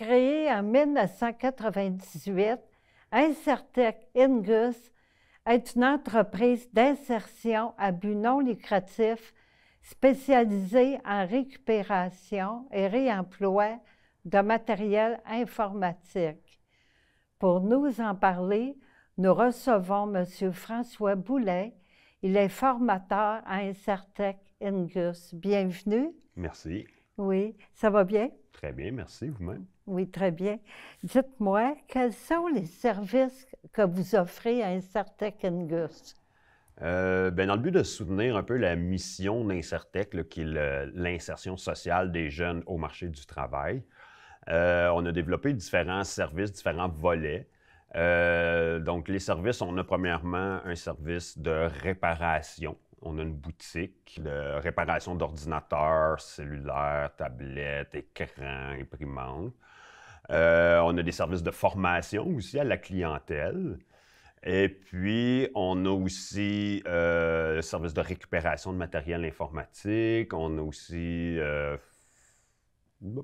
Créée en 1998, Insertec Ingus est une entreprise d'insertion à but non lucratif spécialisée en récupération et réemploi de matériel informatique. Pour nous en parler, nous recevons M. François Boulet. Il est formateur à Insertec Ingus. Bienvenue. Merci. Oui, ça va bien? Très bien, merci vous-même. Oui, très bien. Dites-moi, quels sont les services que vous offrez à Insertec Ingus? Dans le but de soutenir un peu la mission d'Insertec, qui est l'insertion sociale des jeunes au marché du travail, on a développé différents services, différents volets. Donc, les services, on a premièrement un service de réparation. On a une boutique de réparation d'ordinateurs, cellulaires, tablettes, écrans, imprimantes. On a des services de formation aussi à la clientèle. Et puis, on a aussi le service de récupération de matériel informatique. On a aussi,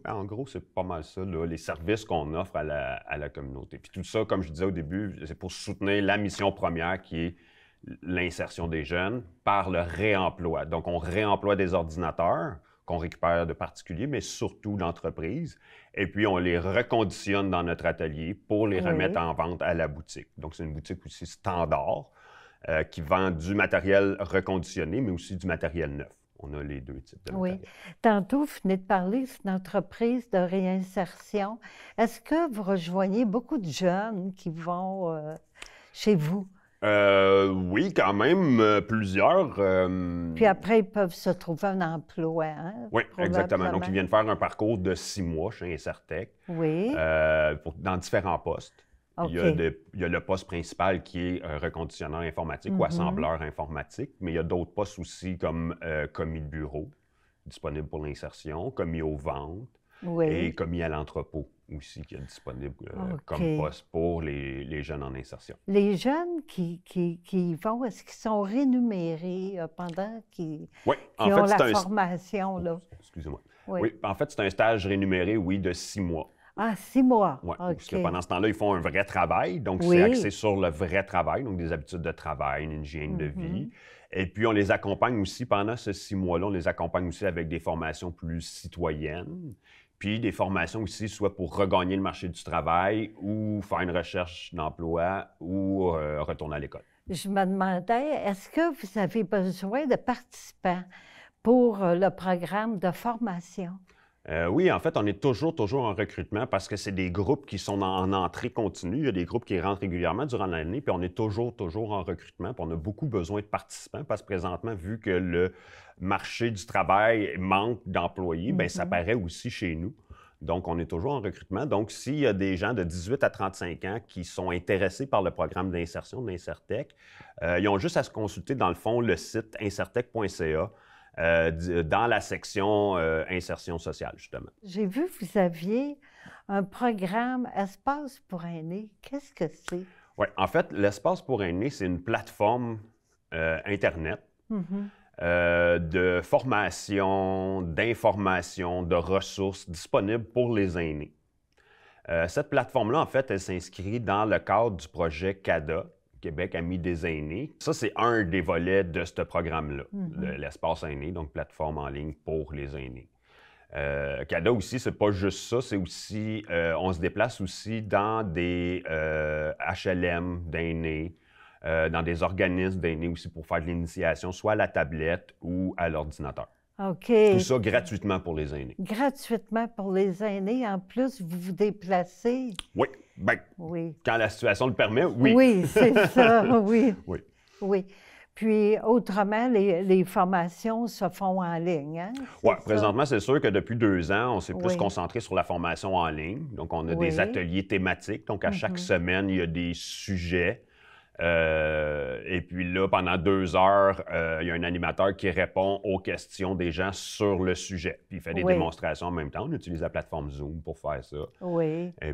en gros, c'est pas mal ça, là, les services qu'on offre à la communauté. Puis tout ça, comme je disais au début, c'est pour soutenir la mission première qui est l'insertion des jeunes par le réemploi. Donc, on réemploie des ordinateurs qu'on récupère de particuliers, mais surtout d'entreprises. Et puis, on les reconditionne dans notre atelier pour les remettre en vente à la boutique. Donc, c'est une boutique aussi standard qui vend du matériel reconditionné, mais aussi du matériel neuf. On a les deux types de matériel. Oui. Tantôt, vous venez de parler d'une entreprise de réinsertion. Est-ce que vous rejoignez beaucoup de jeunes qui vont chez vous? Oui, quand même, plusieurs. Puis après, ils peuvent se trouver un emploi, hein? Oui, exactement. Donc, ils viennent faire un parcours de 6 mois chez Insertec dans différents postes. Okay. Il y a le poste principal qui est reconditionneur informatique ou assembleur informatique, mais il y a d'autres postes aussi comme commis de bureau, disponible pour l'insertion, commis aux ventes et commis à l'entrepôt aussi, qui est disponible comme poste pour les jeunes en insertion. Les jeunes qui y vont, est-ce qu'ils sont rémunérés pendant qu'ils ont la formation? Excusez-moi. Oui, en fait, c'est un stage rémunéré, oui, de 6 mois. Ah, 6 mois. Oui, parce que pendant ce temps-là, ils font un vrai travail. Donc, c'est axé sur le vrai travail, donc des habitudes de travail, une hygiène de vie. Et puis, on les accompagne aussi pendant ces 6 mois-là, on les accompagne aussi avec des formations plus citoyennes, puis des formations aussi soit pour regagner le marché du travail ou faire une recherche d'emploi ou retourner à l'école. Je me demandais, est-ce que vous avez besoin de participants pour le programme de formation? Oui, en fait, on est toujours en recrutement parce que c'est des groupes qui sont en entrée continue. Il y a des groupes qui rentrent régulièrement durant l'année, puis on est toujours en recrutement, puis on a beaucoup besoin de participants parce que présentement, vu que le marché du travail manque d'employés, bien, ça paraît aussi chez nous. Donc, on est toujours en recrutement. Donc, s'il y a des gens de 18 à 35 ans qui sont intéressés par le programme d'insertion de l'Insertec, ils ont juste à se consulter, dans le fond, le site insertec.ca. Dans la section insertion sociale, justement. J'ai vu que vous aviez un programme Espace pour aînés. Qu'est-ce que c'est? Oui, en fait, l'Espace pour aînés, c'est une plateforme Internet de formation, d'information, de ressources disponibles pour les aînés. Cette plateforme-là, en fait, elle s'inscrit dans le cadre du projet CADA, Québec Amis des aînés. Ça, c'est un des volets de ce programme-là, l'Espace aîné, donc plateforme en ligne pour les aînés. CADA aussi, c'est pas juste ça, c'est aussi, on se déplace aussi dans des HLM d'aînés, dans des organismes d'aînés aussi pour faire de l'initiation, soit à la tablette ou à l'ordinateur. OK. Tout ça gratuitement pour les aînés. Gratuitement pour les aînés. En plus, vous vous déplacez. Oui. Bien, quand la situation le permet, oui. Oui, c'est ça, oui. Oui. Oui. Puis, autrement, les formations se font en ligne, hein? Oui, présentement, c'est sûr que depuis 2 ans, on s'est plus concentré sur la formation en ligne. Donc, on a des ateliers thématiques. Donc, à chaque semaine, il y a des sujets. Et puis là, pendant 2 heures, il y a un animateur qui répond aux questions des gens sur le sujet. Puis il fait des démonstrations en même temps. On utilise la plateforme Zoom pour faire ça. Oui. Et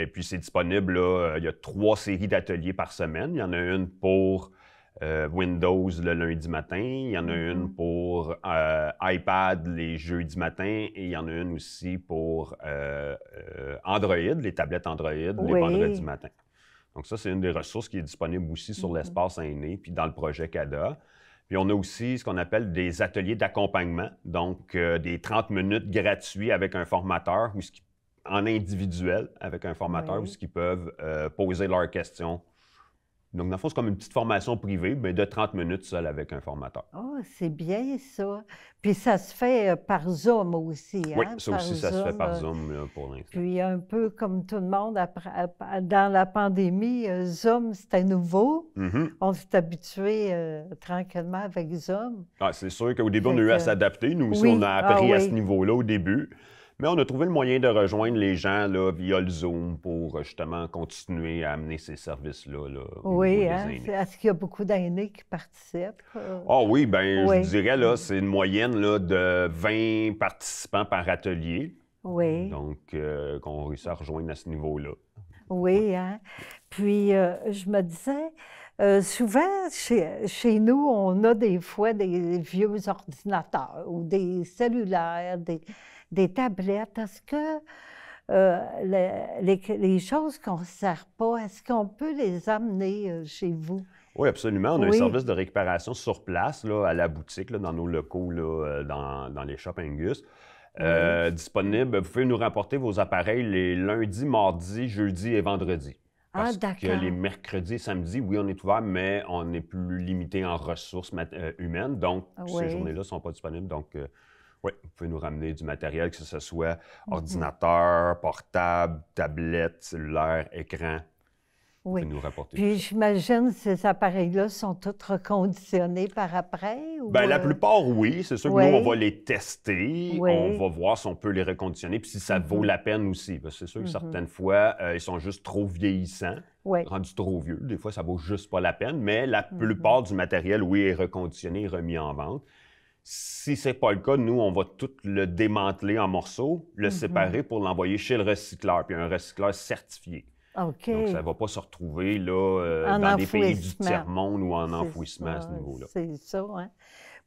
puis c'est disponible, là, il y a 3 séries d'ateliers par semaine. Il y en a une pour Windows le lundi matin. Il y en a une pour iPad les jeudis matins et il y en a une aussi pour Android, les tablettes Android les vendredis matins. Donc ça, c'est une des ressources qui est disponible aussi sur l'espace aîné, puis dans le projet CADA. Puis on a aussi ce qu'on appelle des ateliers d'accompagnement, donc des 30 minutes gratuits avec un formateur, en individuel avec un formateur, où ils peuvent poser leurs questions. Donc, dans le fond, c'est comme une petite formation privée, mais de 30 minutes seul avec un formateur. Oh, c'est bien ça. Puis ça se fait par Zoom aussi, hein? Oui, ça aussi, ça se fait par Zoom là, pour l'instant. Puis un peu comme tout le monde, dans la pandémie, Zoom, c'était nouveau. On s'est habitué tranquillement avec Zoom. Ah, c'est sûr qu'au début, on a eu à s'adapter. Nous aussi, on a appris à ce niveau-là au début. Mais on a trouvé le moyen de rejoindre les gens là, via le Zoom pour justement continuer à amener ces services-là. Oui, hein? Est-ce qu'il y a beaucoup d'aînés qui participent? Ah oui, bien, je dirais, là, c'est une moyenne là, de 20 participants par atelier. Oui. Donc, qu'on réussit à rejoindre à ce niveau-là. Oui, hein? Puis, je me disais, souvent, chez nous, on a des fois des vieux ordinateurs ou des cellulaires, des tablettes. Est-ce que les choses qu'on ne sert pas, est-ce qu'on peut les amener chez vous? Oui, absolument. On a un service de récupération sur place, là, à la boutique, là, dans nos locaux, là, dans les shops Angus. Disponible. Vous pouvez nous rapporter vos appareils les lundis, mardis, jeudis et vendredis. Parce que les mercredis et samedis, oui, on est ouvert, mais on est plus limité en ressources humaines. Donc, ces journées-là ne sont pas disponibles. Donc, oui, vous pouvez nous ramener du matériel, que ce soit ordinateur, portable, tablette, cellulaire, écran. Vous pouvez nous rapporter. Puis j'imagine que ces appareils-là sont tous reconditionnés par après? Bien, la plupart, oui. C'est sûr que nous, on va les tester. On va voir si on peut les reconditionner, puis si ça vaut la peine aussi. Parce que c'est sûr que certaines fois, ils sont juste trop vieillissants, rendus trop vieux. Des fois, ça vaut juste pas la peine. Mais la plupart du matériel, oui, est reconditionné et remis en vente. Si ce n'est pas le cas, nous, on va tout le démanteler en morceaux, le séparer pour l'envoyer chez le recycleur, puis un recycleur certifié. Donc, ça ne va pas se retrouver là, dans des pays du tiers-monde ou en enfouissement à ce niveau-là. C'est ça, hein?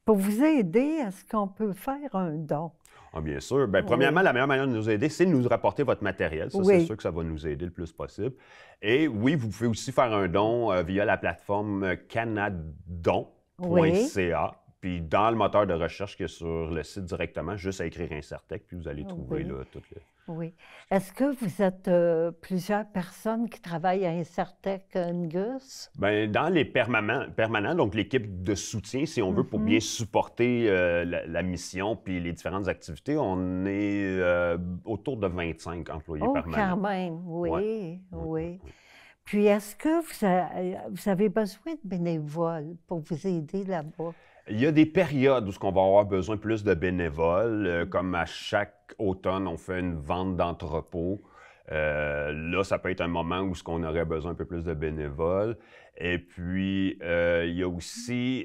Pour vous aider, est-ce qu'on peut faire un don? Ah, bien sûr. Bien, premièrement, la meilleure manière de nous aider, c'est de nous rapporter votre matériel. Ça, c'est sûr que ça va nous aider le plus possible. Et oui, vous pouvez aussi faire un don via la plateforme canadon.ca. Puis dans le moteur de recherche qui est sur le site directement, juste à écrire Incertec, puis vous allez trouver là, tout le... Oui. Est-ce que vous êtes plusieurs personnes qui travaillent à Incertec Angus? Bien, dans les permanents, donc l'équipe de soutien, si on veut, pour bien supporter la mission puis les différentes activités, on est autour de 25 employés permanents. Quand même, oui. Puis est-ce que vous avez besoin de bénévoles pour vous aider là-bas? Il y a des périodes où on va avoir besoin plus de bénévoles, comme à chaque automne, on fait une vente d'entrepôt. Là, ça peut être un moment où on aurait besoin un peu plus de bénévoles. Et puis, il y a aussi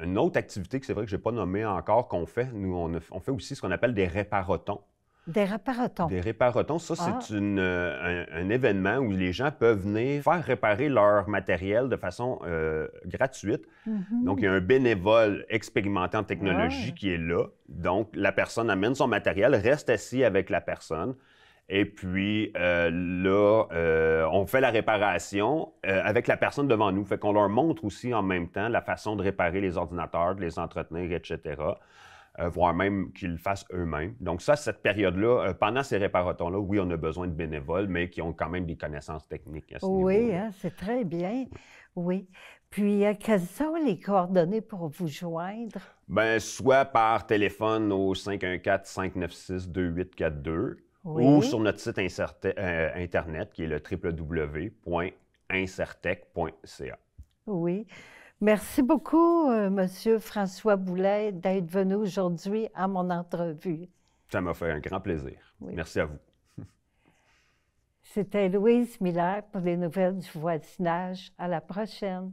une autre activité que c'est vrai que je n'ai pas nommée encore qu'on fait. Nous, on fait aussi ce qu'on appelle des réparotons. Des réparotons. Des réparotons, ça, c'est un événement où les gens peuvent venir faire réparer leur matériel de façon gratuite. Donc, il y a un bénévole expérimenté en technologie qui est là. Donc, la personne amène son matériel, reste assis avec la personne. Et puis, là, on fait la réparation avec la personne devant nous. Fait qu'on leur montre aussi en même temps la façon de réparer les ordinateurs, de les entretenir, etc., voire même qu'ils le fassent eux-mêmes. Donc ça, cette période-là, pendant ces réparatons-là, oui, on a besoin de bénévoles, mais qui ont quand même des connaissances techniques à ce niveau-là. Oui, hein, c'est très bien. Oui. Puis, quelles sont les coordonnées pour vous joindre? Bien, soit par téléphone au 514-596-2842 ou sur notre site Internet, qui est le www.incertec.ca. Oui. Merci beaucoup, Monsieur François Boulet, d'être venu aujourd'hui à mon entrevue. Ça m'a fait un grand plaisir. Merci à vous. C'était Louise Miller pour les nouvelles du voisinage. À la prochaine.